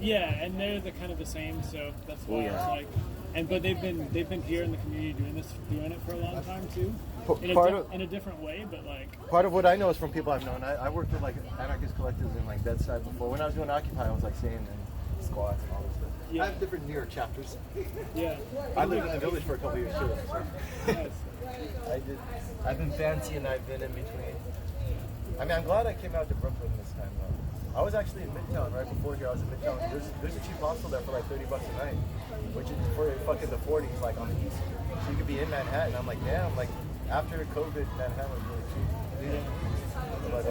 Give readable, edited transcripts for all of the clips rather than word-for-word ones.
Yeah, and they're the kind of the same, so that's why it's like. But they've been here in the community doing it for a long time too. In a different way, but like part of what I know is from people I've known. I worked with like anarchist collectives in like Bedside before. When I was doing Occupy, I was like saying and squats and all this stuff. Yeah. I have different New York chapters. Yeah. I lived in the village for a couple of years too. So. Yes. I've been fancy and I've been in between. I mean, I'm glad I came out to Brooklyn this time though. I was actually in Midtown right before here. I was in Midtown. There's a cheap hostel there for like $30 a night, which is for fucking the 40s, like on the east. So you could be in Manhattan. I'm like, damn, like after COVID, Manhattan was really cheap. But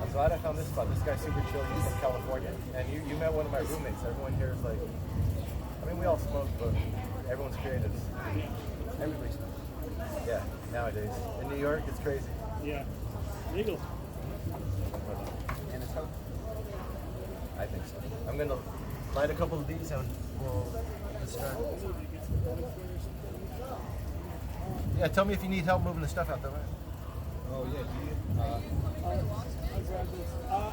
I'm glad I found this spot. This guy's super chill. He's from California, and you met one of my roommates. Everyone here is like, I mean, we all smoke, but everyone's creative. Everybody smokes. Yeah, nowadays in New York, it's crazy. Yeah, legal. And it's healthy. I think so. I'm gonna light a couple of these and let's start. Yeah, tell me if you need help moving the stuff out there. Right? Oh yeah, do you? I'll grab this. I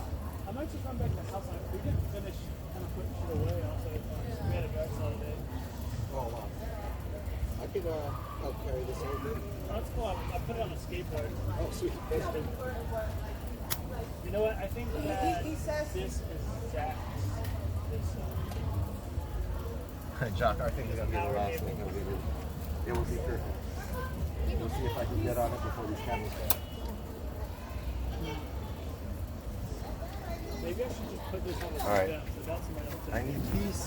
might just run back to the house. We didn't finish kind of putting shit away. Also, we had a guard all day. Oh wow. I could help carry this over. Oh, that's cool. I put it on a skateboard. Oh sweet. You know what? I think that this is Zach's. Jock, I think we're gonna be the last thing. It will be perfect. We'll see if I can get on it before these cameras go. Maybe I should just put this on the All right. step so that's somebody else. I need peace.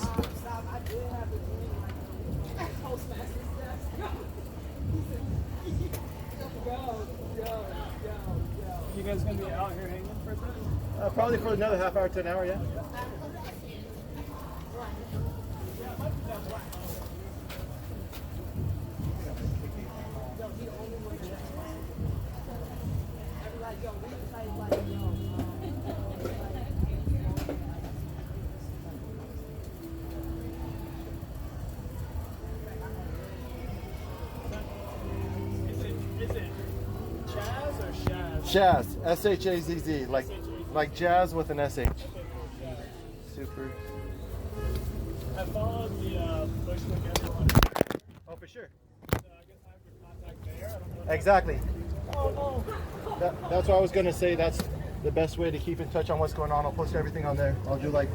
You guys gonna be out here hanging for a bit? Probably for another half hour to an hour, yeah. Is it Chaz or Shaz? Shaz, S-H-A-Z-Z, like jazz with an S-H. Super. I followed the Bushwick everyone. Oh, for sure. So I guess I have your contact there. I don't know. Exactly. Oh. That's what I was gonna say. That's the best way to keep in touch on what's going on. I'll post everything on there. I'll do like,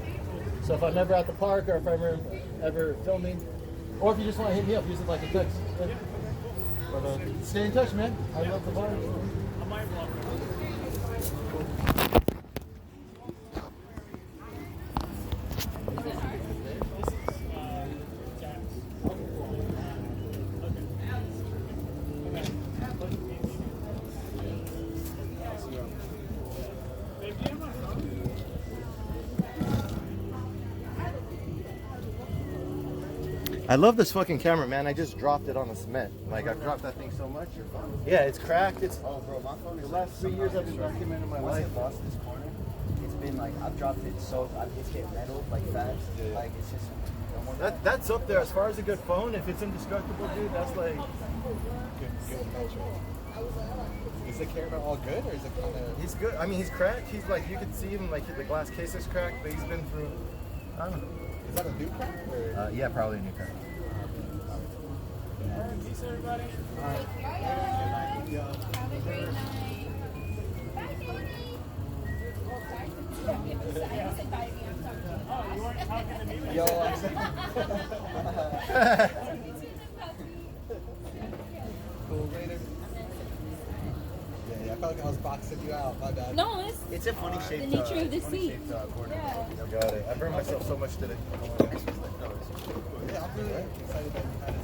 so if I'm ever at the park or if I'm ever filming, or if you just want to hit me up, use it like a text. Yeah. But stay in touch, man. I love the bar. I might walk. I love this fucking camera, man. I just dropped it on the cement. Like, I've dropped that thing so much. Yeah, it's cracked. It's Oh bro, my phone is the last 3 years I've been documenting my once life. it lost this corner, it's been like I've dropped it so it's getting metal like fast. Yeah. Like it's just That's up there as far as a good phone. If it's indestructible, dude, that's like. Good culture. Is the camera all good, or is it kind of? He's good. I mean, he's cracked. He's like, you can see him, like the glass case is cracked, but he's been through. I don't know. Is that a new crack? Or? Yeah, probably a new crack. Peace, everybody. Have a great night. Bye, Danny. You said bye to me. I'm sorry. Oh, you weren't talking to me when Yo, Cool later. Yeah, I felt like I was boxing you out. My bad. No, it's a funny shape. the nature of the sea. Yeah. Got it. I burned myself so much today. Yeah, I'm really excited that you had it.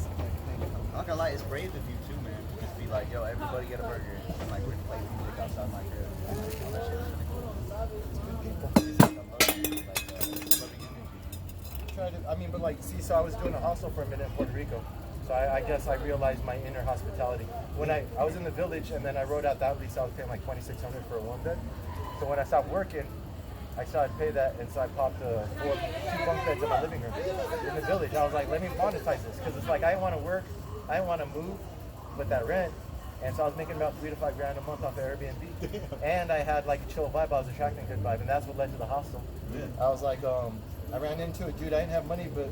I'm not gonna lie, it's brave of you too, man. Just be like, yo, everybody get a burger, and like we're playing music outside my crib. All that shit. I mean, but like, see, so I was doing a hostel for a minute in Puerto Rico. So I guess I realized my inner hospitality. When I was in the village and then I wrote out that lease, I was paying like $2,600 for a one bed. So when I stopped working, I started to pay that, and so I popped two bunk beds in my living room in the village. I was like, let me monetize this, because it's like I didn't want to work, I didn't want to move with that rent, and so I was making about $3 to $5 grand a month off of Airbnb, and I had like a chill vibe. I was attracting a good vibe, and that's what led to the hostel. I was like, I ran into a dude. I didn't have money, but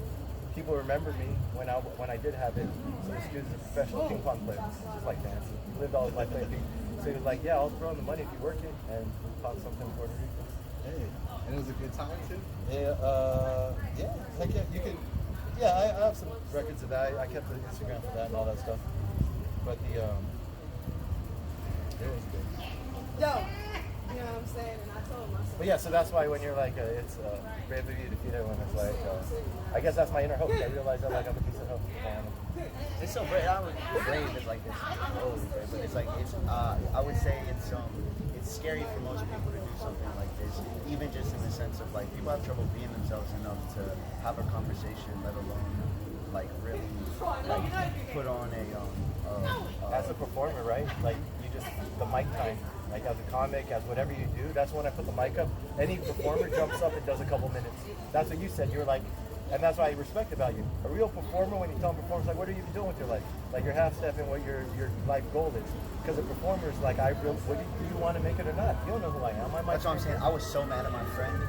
people remembered me when I did have it. So this dude's a professional ping pong player, just like Nancy. He lived all his life playing ping. So he was like, "Yeah, I'll throw in the money if you work it," and we found something in Puerto Rico. Hey, and it was a good time too. Yeah, yeah. Heck yeah, you can. Yeah, I have some records of that. I kept the Instagram for that and all that stuff. But it was good. Yo, you know what I'm saying? And I told myself. But yeah, so that's why when you're like, it's brave of you to defeat everyone. It's like, I guess that's my inner hope. I realize that like I'm a piece of hope. It's so brave. I would brave is like this. Oh, but it's like I would say it's scary for most people to do something like this, even just in the sense of like people have trouble being themselves enough to have a conversation, let alone like really like put on a as a performer, right? Like you just the mic time. Like as a comic, as whatever you do, that's when I put the mic up. Any performer jumps up and does a couple minutes. That's what you said. You were like, and that's what I respect about you. A real performer, when you tell them performers, like, what are you doing with your life? Like you're half stepping what your life goal is. Because a performer is like, do you want to make it or not? You don't know who I am. That's what I'm saying. I was so mad at my friend. We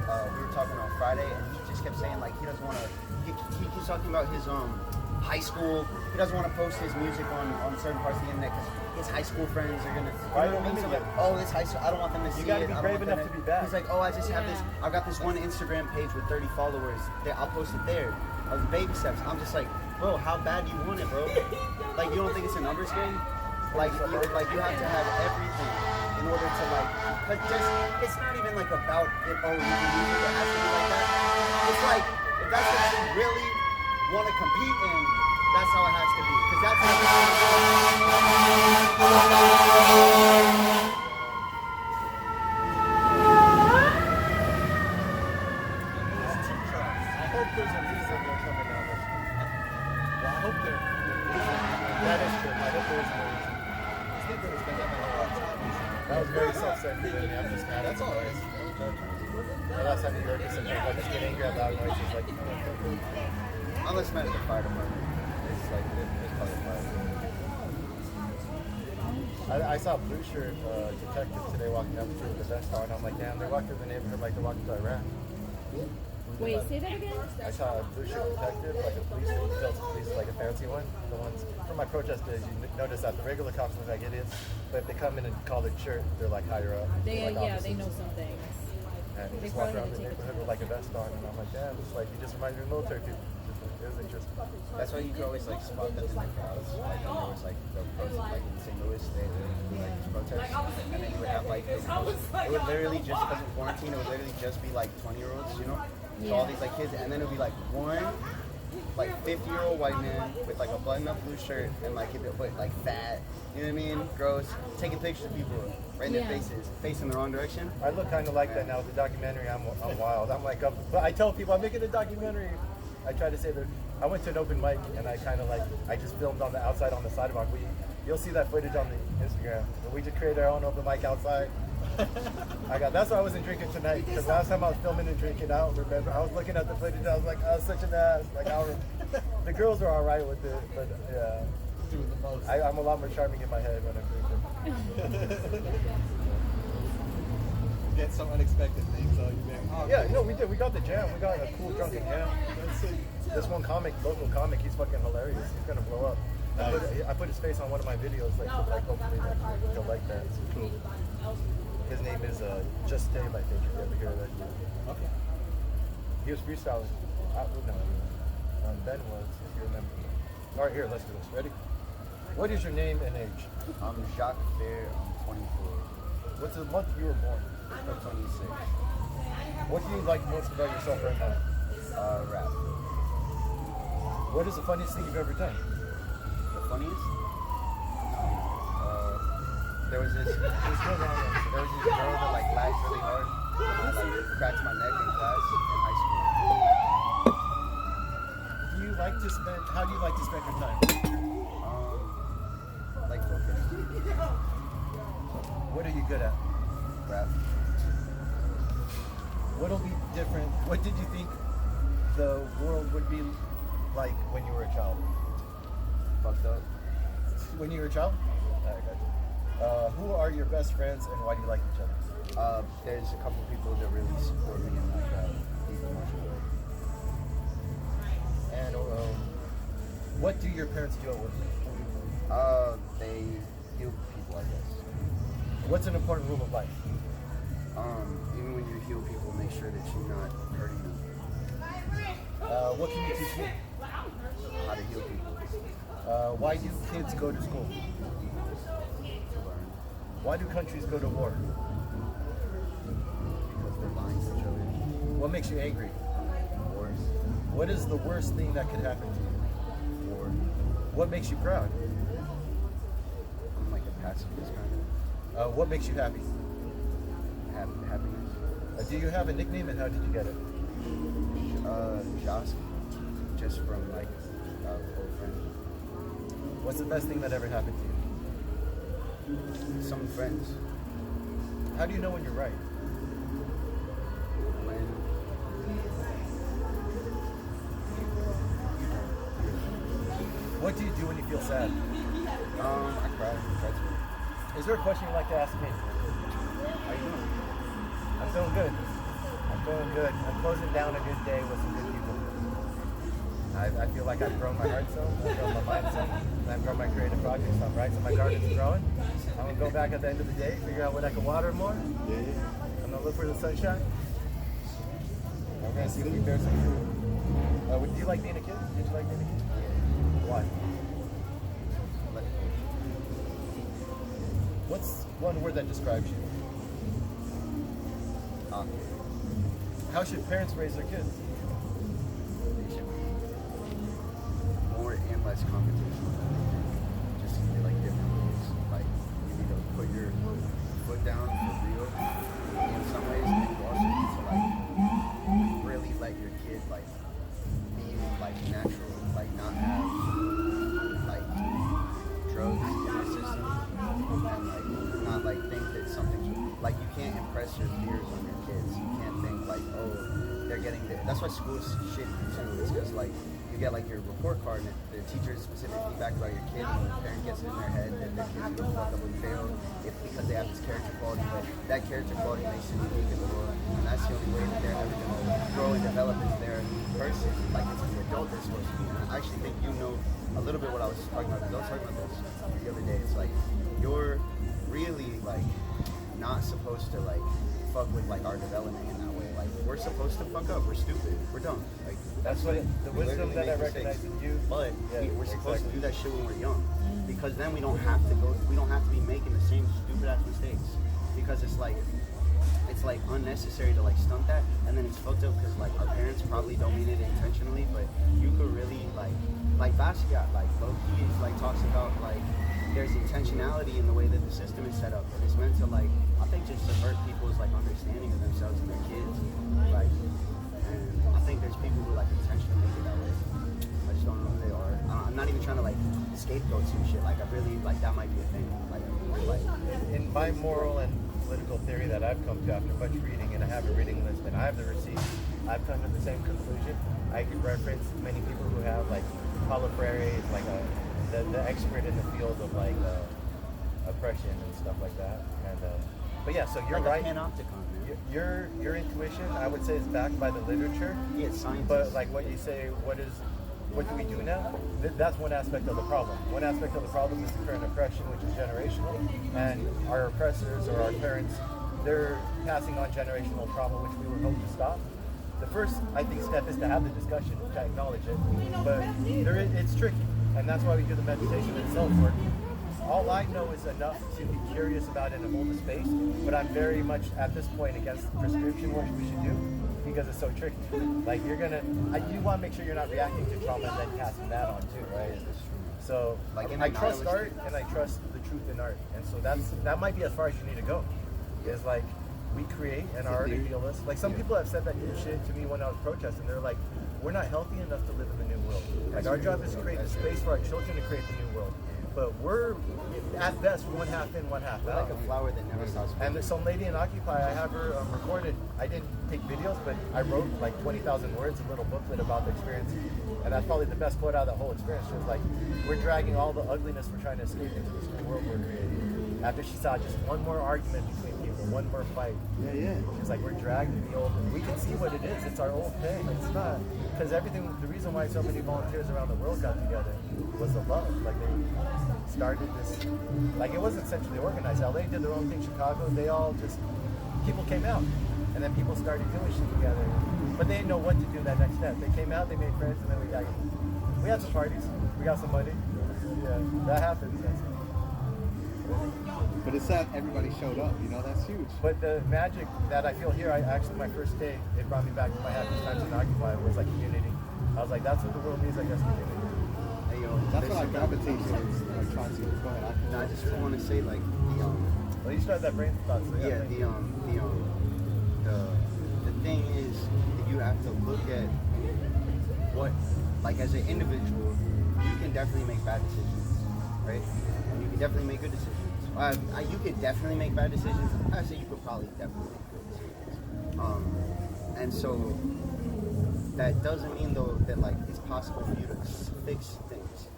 were talking on Friday, and he just kept saying like he doesn't want to. He keeps talking about his high school. He doesn't want to post his music on certain parts of the internet because his high school friends are gonna. Oh, this high school. I don't want them to see it. You gotta be brave enough to be bad. He's like, oh, I just have this. I got this one Instagram page with 30 followers. I'll post it there. Of the baby steps. I'm just like, bro, how bad do you want it, bro? Like, you don't think it's a numbers game? Like you have to have everything in order to like just it's not even like about it, oh, you can use it, it has to be like that. It's like if that's what you really want to compete in, that's how it has to be. Because that's how I hope there's a reason they're coming down this way. Well, I hope there. That is true. I hope there is no reason. That was very self-centered in me. I'm just mad. That's all it is. The last time you heard this, I just get angry at loud noises. Like, unless mad at the fire department. It's like it's probably fire. I saw a blue shirt detective today walking down the street with a vest on. I'm like, damn, they're walking through the neighborhood like they're walking to Iraq. Wait, say that again? I saw a blue shirt detective, like a police like a fancy one. The ones from my protest days, you notice that the regular cops look like idiots, but if they come in and collared shirt, they're like higher up. They like they know some things. And They just walk probably around the take neighborhood with like a vest on, and I'm like, damn, it's like you just remind me of military people. It was interesting. That's why you could always like spot them in the crowds. Like when there was like the protest, like in St. Louis, they would do like these protests, and then you would have like it would literally just because of quarantine, it would literally just be like 20-year-olds, you know. So all these like kids, and then it would be like one like 50-year-old white man with like a button-up blue shirt and like like fat, you know what I mean? Gross, taking pictures of people right in their faces, facing the wrong direction. I look kind of like that now with the documentary. I'm wild. I'm like, but I tell people I'm making a documentary. I try to say that I went to an open mic and I kind of like I just filmed on the outside on the sidewalk. You'll see that footage on the Instagram. We just created our own open mic outside. That's why I wasn't drinking tonight, because last time I was filming and drinking, I don't remember. I was looking at the footage, I was like, I was such an ass. Like, the girls were all right with it, but yeah, Doing the most. I'm a lot more charming in my head when I'm drinking. Get some unexpected things, so you make. Oh, Yeah, no, we did. We got the jam. We got a cool drunken jam. That's sick. This one local comic, he's fucking hilarious. He's gonna blow up. I put his face on one of my videos, like hopefully he'll like that. It's cool. His name is Just Dave, I think. If you ever hear that. Okay. He was freestyling. Ben was, if you remember. All right, here, let's do this. Ready? What is your name and age? I'm Jacques Fair. I'm 24. What's the month you were born? I'm 26. What do you like most about yourself right now? Rap. What is the funniest thing you've ever done? The funniest? There was this girl that like laughed really hard and like cracked my neck in class in high school. How do you like to spend your time? Like focus. What are you good at? Rap. What'll be different? What did you think the world would be like when you were a child? Fucked up. When you were a child? I got you. Who are your best friends and why do you like each other? There's a couple people that really support me in like deep emotional way. What do your parents do at work? They heal people, I guess. What's an important rule of life? Even when you heal people, make sure that you're not hurting them. What can you teach me? How to heal people. Why do kids go to school? To learn. Why do countries go to war? Because they're lying to each other. What makes you angry? Wars. What is the worst thing that could happen to you? War. What makes you proud? I'm like a pacifist kind of. What makes you happy? Happiness. Do you have a nickname and how did you get it? Josk. Just from like old friend. What's the best thing that ever happened to you? Some friends. How do you know when you're right? When What do you do when you feel sad? I cried. Is there a question you'd like to ask me? How you doing? I'm doing good. I'm doing good. I'm closing down a good day with some good people. I feel like I've grown my heart some, I've grown my mind some, and I've grown my creative project some, right? So my garden's growing. I'm gonna go back at the end of the day, figure out what I can water more. I'm gonna look for the sunshine. I'm gonna see if we bear some fruit. Do you like being a kid? Did you like being a kid? Why? What's one word that describes you? How should parents raise their kids? More and less competition. Just like different ways. Like you need to put your foot down for real in some ways, and you also need to like really let your kid like be like natural, like not have like drugs in their system, and like not like think that something's like you can't impress your peers on your kids. You can't think like, oh, they're getting this. That's why school's shit too. It's because like you get like your report card and the teacher's specific feedback about your kid, and the parent gets it in their head that their kid's gonna fuck up and fail because they have this character quality, but that character quality makes them unique in the world, and that's the only way that they're ever gonna grow and develop as their person, like it's the adult they're supposed to be. And I actually think you know a little bit what I was talking about, because I was talking about this the other day. It's like you're really like not supposed to like fuck with like our development in that way. Like we're supposed to fuck up. We're stupid. We're dumb. Like That's what the we wisdom literally that I make recognize mistakes. in you. But Yeah, we're supposed exactly. to do that shit when we're young, because then we don't have to go. We don't have to be making the same stupid ass mistakes, because it's like unnecessary to like stunt that, and then it's fucked up because like our parents probably don't mean it intentionally, but you could really like Basquiat, like low-key is like talks about like there's intentionality in the way that the system is set up, and it's meant to like I think just subvert people's like understanding of themselves and their kids, like, and I think there's people who like intentionally make it that way. I just don't know who they are. I'm not even trying to like scapegoat some shit. Like I really like that might be a thing. Like In my moral and political theory that I've come to after much reading, and I have a reading list and I have the receipts, I've come to the same conclusion. I could reference many people who have like Paulo Freire is like the expert in the field of like oppression and stuff like that. And but yeah, so you're like right. a panopticon, man. Your intuition, I would say, is backed by the literature. Yeah, it's science. But like what you say, what do we do now? That's one aspect of the problem. One aspect of the problem is the current oppression, which is generational, and our oppressors or our parents, they're passing on generational trauma, which we were hoping to stop. The first, I think, step is to have the discussion, to acknowledge it, but it's tricky, and that's why we do the meditation and self-work. All I know is enough to be curious about it and hold a space, but I'm very much, at this point, against the prescription work we should do, because it's so tricky. Like, you want to make sure you're not reacting to trauma and then passing that on too, right? So, Like in I a trust art nihilistic- and I trust the truth in art, and so that might be as far as you need to go. Is like, we create and our art reveal us. Like, some people have said that shit to me when I was protesting. They're like, we're not healthy enough to live in the new world. Like, our job is to create the space for our children to create the new world. But we're, at best, one half in, one half We're out. like a flower that never stops And blooming. there's some lady in Occupy, I have her recorded. I didn't take videos, but I wrote like 20,000 words, a little booklet about the experience. And that's probably the best quote out of that whole experience. She was like, we're dragging all the ugliness we're trying to escape into this new world we're creating. After she saw just one more argument between people, one more fight. Yeah. She's like, we're dragging the old, we can see what it is. It's our old thing. It's not. because the reason why so many volunteers around the world got together was the love. Like they started this, like it wasn't centrally organized. LA did their own thing, Chicago, they all just, people came out. And then people started doing shit together. But they didn't know what to do that next step. They came out, they made friends, and then we had some parties. We got some money. Yeah, that happens. But it's that everybody showed up, you know, that's huge. But the magic that I feel here, actually my first day, it brought me back to my happiest times in Occupy, was like community. I was like, that's what the world needs, I guess, community. Hey, yo, That's what I gravitate towards. Like, trying to go ahead. No, I just want to say, like, Well, you started that brain thought, so the thing is that you have to look at what, like, as an individual, you can definitely make bad decisions, right? And you can definitely make good decisions. You could definitely make bad decisions. I say you could probably definitely make good decisions. And so that doesn't mean though that like it's possible for you to fix things,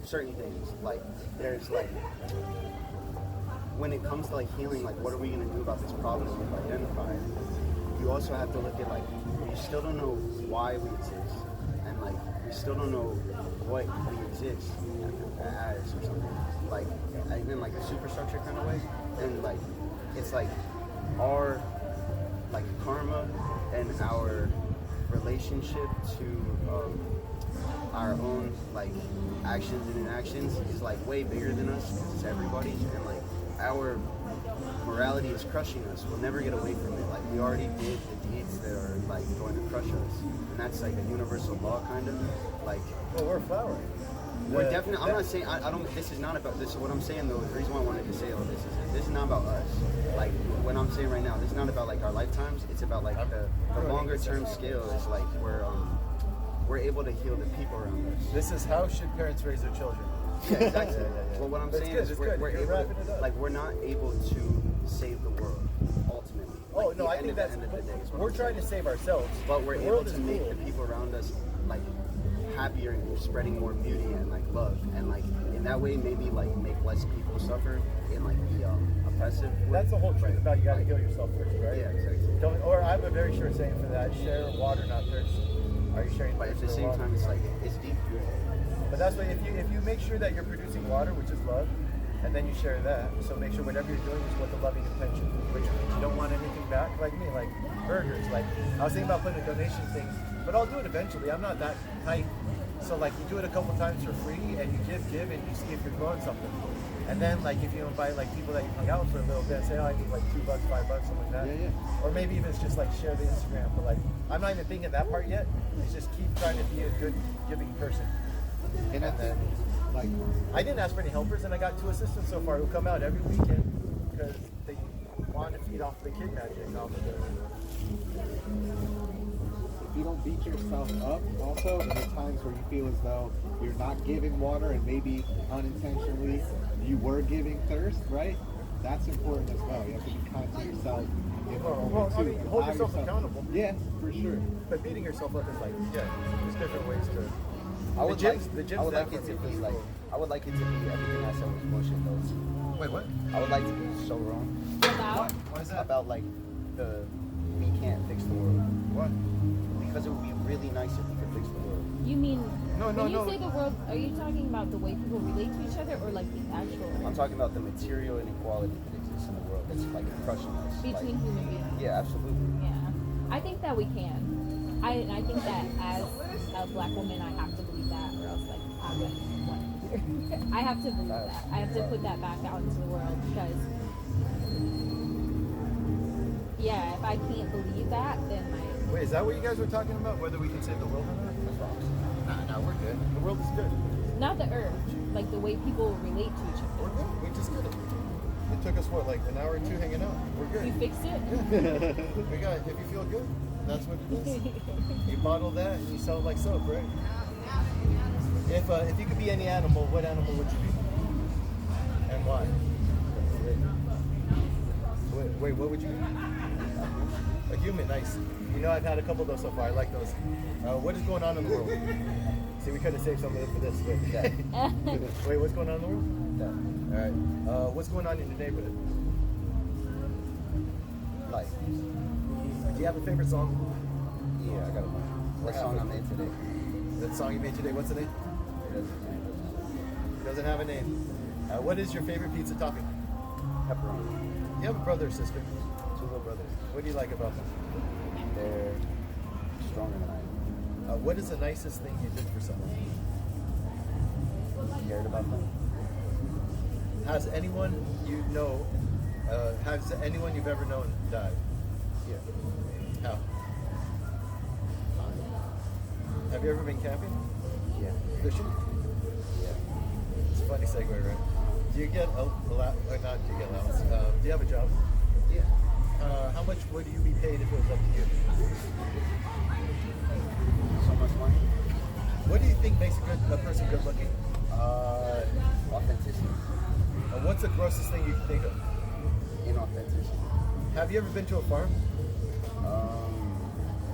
certain things. Like there's like when it comes to like healing, like what are we gonna do about this problem that we've identified? You also have to look at like we still don't know why we exist, and like we still don't know what we exist as or something. Like in like a superstructure kind of way, and like it's like our like karma and our relationship to our own like actions and inactions is like way bigger than us because it's everybody's, and like our morality is crushing us. We'll never get away from it. Like we already did the deeds that are like going to crush us, and that's like a universal law kind of like. Well, we're flowering. We're definitely. I'm not saying. I don't. This is not about this. What I'm saying though, the reason why I wanted to say all this is not about us. Like what I'm saying right now, this is not about like our lifetimes. It's about like the longer term scale. Is like we're able to heal the people around us. This is how should parents raise their children. Yeah, exactly. Well, what I'm saying is we're able to, like we're not able to save the world ultimately. Oh Like, no, I think that's we're trying to save ourselves, but we're able to make cool. the people around us like happier and spreading more beauty and like love, and like in that way maybe like make less people suffer in like the oppressive way. That's the whole truth about you got to heal yourself first, right? Yeah, exactly. Don't, or I have a very short saying for that: share water, not thirst. Are you sharing? But at thirst the or same water? time, it's like it's deep. But that's why if you make sure that you're producing water, which is love, and then you share that. So make sure whatever you're doing is with a loving intention, which means you don't want anything back. Like me, like burgers. Like I was thinking about putting a donation thing, but I'll do it eventually. I'm not that tight. So like you do it a couple times for free, and you give, and you see if you're growing something. And then like if you invite like people that you hung out with for a little bit, say, oh, I need like $2, $5, something like that. Yeah. Or maybe even it's just like share the Instagram. But like I'm not even thinking that part yet. It's just keep trying to be a good giving person. And I think, like, I didn't ask for any helpers, and I got 2 assistants so far who come out every weekend because they want to feed off the kid magic. if you don't beat yourself up also in the times where you feel as though you're not giving water and maybe unintentionally you were giving thirst, right? That's important as well. You have to be kind to yourself. Well, I mean, hold yourself accountable. Yeah, for sure. But beating yourself up is like, yeah, there's different ways to. I would the like gyms it to for be people. like I would like it to be everything I said was bullshit though. Wait, what? I would like to be so wrong About Why is that? about like we can't fix the world What? because it would be really nice if we could fix the world. you mean No, when you no. say the world, are you talking about the way people relate to each other or like the actual I'm talking about the material inequality that exists in the world that's like crushing us. between Like, human beings? yeah, absolutely. Yeah, I think that we can. I think that as a black woman, I have to believe that, or else like I wouldn't want to be here. I have to believe that. I have to put that back out into the world because, yeah, if I can't believe that, then Wait, is that what you guys were talking about? Whether we can save the world or not? Nah, we're good. The world is good. not the earth, like the way people relate to each We're other. good. We just did it. It took us what, like an hour or 2 hanging out. We're You good. fixed it. We got. If you feel good, that's what it is. You bottle that and you sell it like soap, right? If you could be any animal, what animal would you be? And why? Wait, what would you be? A human, nice. You know, I've had a couple of those so far. I like those. What is going on in the world? See, we could have saved some of it for this. But wait, what's going on in the world? All right. What's going on in your neighborhood? Like, do you have a favorite song? Yeah, I got a bunch. What song I made today? That song you made today, what's the name? It doesn't have a name. What is your favorite pizza topping? Pepperoni. You have a brother or sister? 2 little brothers. What do you like about them? They're stronger than I am. What is the nicest thing you did for someone? Cared about them. Has anyone has anyone you've ever known died? Yeah. How? Have you ever been camping? Yeah. Fishing? Yeah. It's a funny segue, right? Do you get or not? Do you get allowance? Do you have a job? Yeah. How much would you be paid if it was up to you? So much money. What do you think makes a person good looking? Authenticity. What's the grossest thing you can think of? Inauthenticity. Have you ever been to a farm?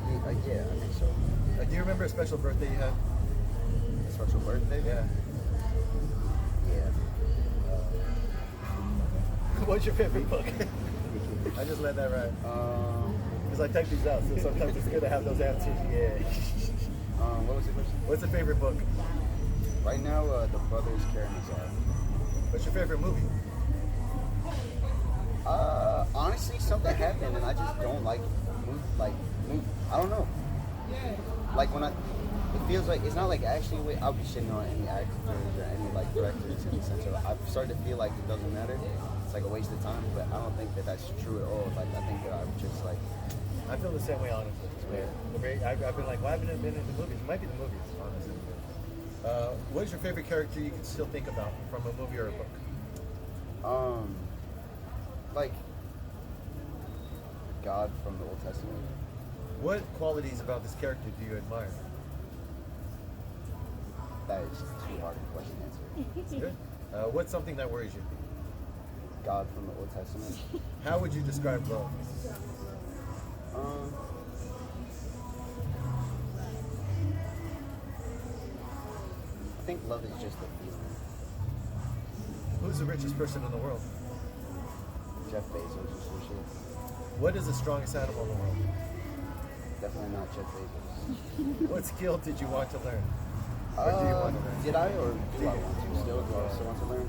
Yeah, I think so. Do you remember a special birthday you had? A special birthday? Yeah. Yeah. What's your favorite book? I just let that ride. Because I typed these out, so sometimes it's good to have those answers. Yeah. What was the question? What's the favorite book? Right now, The Brothers Karamazov. What's your favorite movie? Honestly, something happened and I just don't like move. I don't know. Like when it feels like it's not like actually. I'll be shitting on any actors or any like directors in the sense of I've started to feel like it doesn't matter. It's like a waste of time, but I don't think that that's true at all. Like I think that I'm just like. I feel the same way, honestly. Yeah. I've been like, why haven't I been in the movies? It might be the movies, honestly. What is your favorite character you can still think about from a movie or a book? Like God from the Old Testament. What qualities about this character do you admire? That is too hard a question to answer. It's good. What's something that worries you? God from the Old Testament. How would you describe love? I think love is just a feeling. Who's the richest person in the world? Jeff Bezos or some shit. What is the strongest animal in the world? Definitely not Jeff Bezos. What skill did you want to learn? Or do you want to learn? Did I or do I want to? Still, do I still want to learn?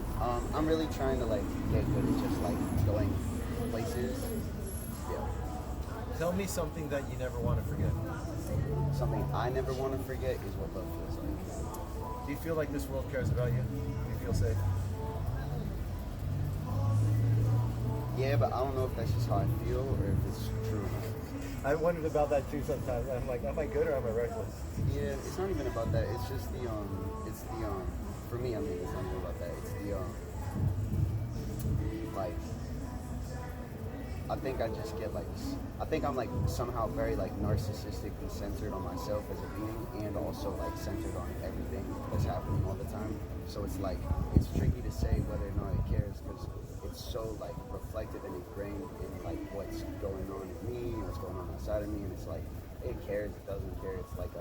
I'm really trying to like get good at just like going places. Yeah. Tell me something that you never want to forget. Something I never want to forget is what love feels like. Do you feel like this world cares about you? Do you feel safe? Yeah, but I don't know if that's just how I feel or if it's true. I wondered about that too sometimes. I'm like, am I good or am I reckless? Yeah, it's not even about that. It's just for me, I mean, it's not even about that. It's like, I think I just get like, I think I'm like somehow very like narcissistically centered on myself as a being and also like centered on everything that's happening all the time. So it's like, it's tricky to say whether or not it cares because it's so like reflective and ingrained in like what's going on in me, what's going on outside of me, and it's like, it cares, it doesn't care. It's like,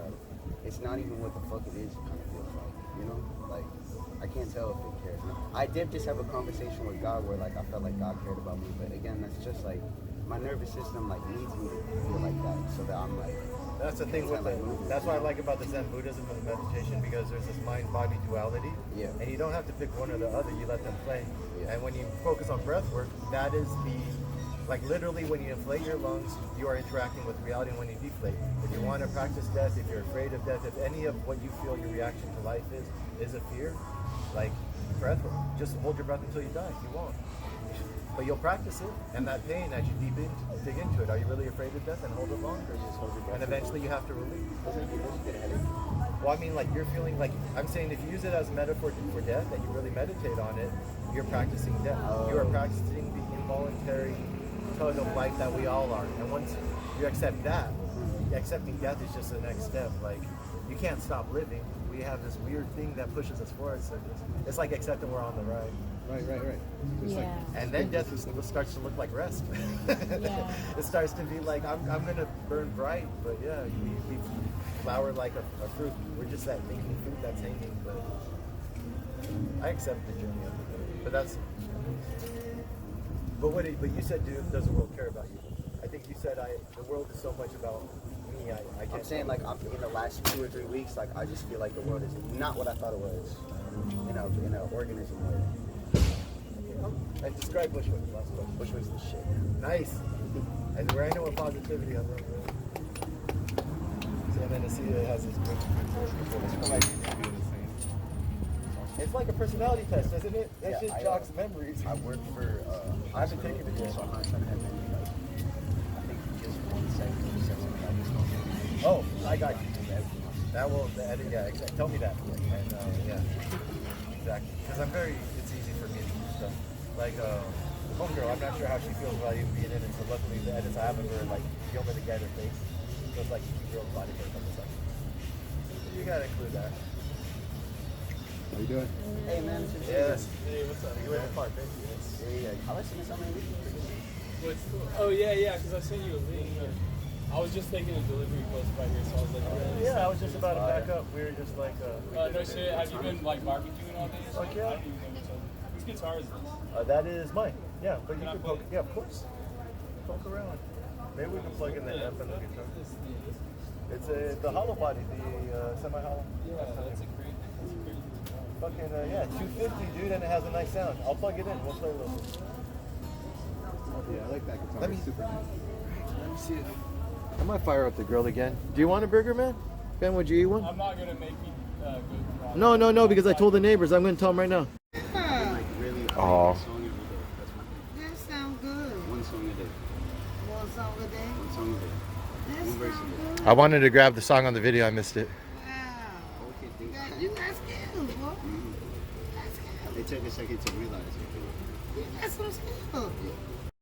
it's not even what the fuck it is, it kind of feels like, you know? Like, I can't tell if it cares. I did just have a conversation with God where like I felt like God cared about me, but again, that's just like my nervous system like needs me to feel like that, so that I'm like. That's the thing with it. That's what I like about the Zen Buddhism and the meditation because there's this mind-body duality. Yeah. And you don't have to pick one or the other. You let them play. Yeah. And when you focus on breath work, that is like literally when you inflate your lungs, you are interacting with reality. And when you deflate, if you want to practice death, if you're afraid of death, if any of what you feel your reaction to life is a fear, like breath work, just hold your breath until you die. You won't. But you'll practice it, and that pain as you dig into it. Are you really afraid of death? And hold it longer. And eventually you have to release. Well, I mean, like you're feeling like I'm saying, if you use it as a metaphor for death, and you really meditate on it, you're practicing death. You are practicing the involuntary tug of life that we all are. And once you accept that, accepting death is just the next step. Like you can't stop living. We have this weird thing that pushes us forward. So it's like accepting we're on the ride. Right. Yeah. And then death starts to look like rest. Yeah. It starts to be like, I'm going to burn bright, but yeah, we flower like a fruit. We're just that thinking fruit that's hanging, but I accept the journey of it. But that's, but you said, does the world care about you? I think you said, the world is so much about me me, I can't. I'm saying like I'm in the last 2 or 3 weeks, like I just feel like the world is not what I thought it was. In an organism way. And describe Bushwick. Last question. Bushwick's the shit. Nice. And we're ending with positivity on that. So then to see it has this good it's like a personality test, isn't it? That shit jogs memories. I work for I haven't taken it yet. so I'm not trying to have many like I think just 1 second or something like this. Oh, I got you. That will, yeah, exactly. Tell me that. And yeah, exactly. Because it's easy for me to do stuff. Like, Homegirl, I'm not sure how she feels about even being in it. So luckily the edits I have of her, like, you don't really get her face. So it's like you keep your own body for a couple seconds. You gotta include that. How you doing? Hey man, Yes. Hey, what's up? You in the park, baby? yeah. I listen to something. Oh yeah, because I sent you a link. I was just thinking of delivery close by here, so I was like, Yeah, I was just about to back up. We were just like, no shit. Have you been like barbecuing all day? Oh, yeah. I don't even know each other. Whose guitar is this? that is mine. Yeah, but you Can I can play poke. it? Yeah, of course. Poke around. Maybe we can plug in the F and the guitar. It's the hollow body, the semi-hollow. Yeah, that's a great. Fucking yeah, 250, dude, and it has a nice sound. I'll plug it in. We'll play a little. Yeah, I like that guitar. Let me- It's super nice. Let me see it. I might fire up the grill again. Do you want a burger, man? Ben, would you eat one? I'm not gonna make you go. No, because I told the neighbors. I'm going to tell them right now. Like really Oh. one song every day. That's my thing. That sound good. One song a day. One song a day. One song a day. That One verse a sound day. good. I wanted to grab the song on the video. I missed it. Wow. Okay, You got skills, boy. Mm-hmm. You got skills. It took a second to realize it. You got some skills.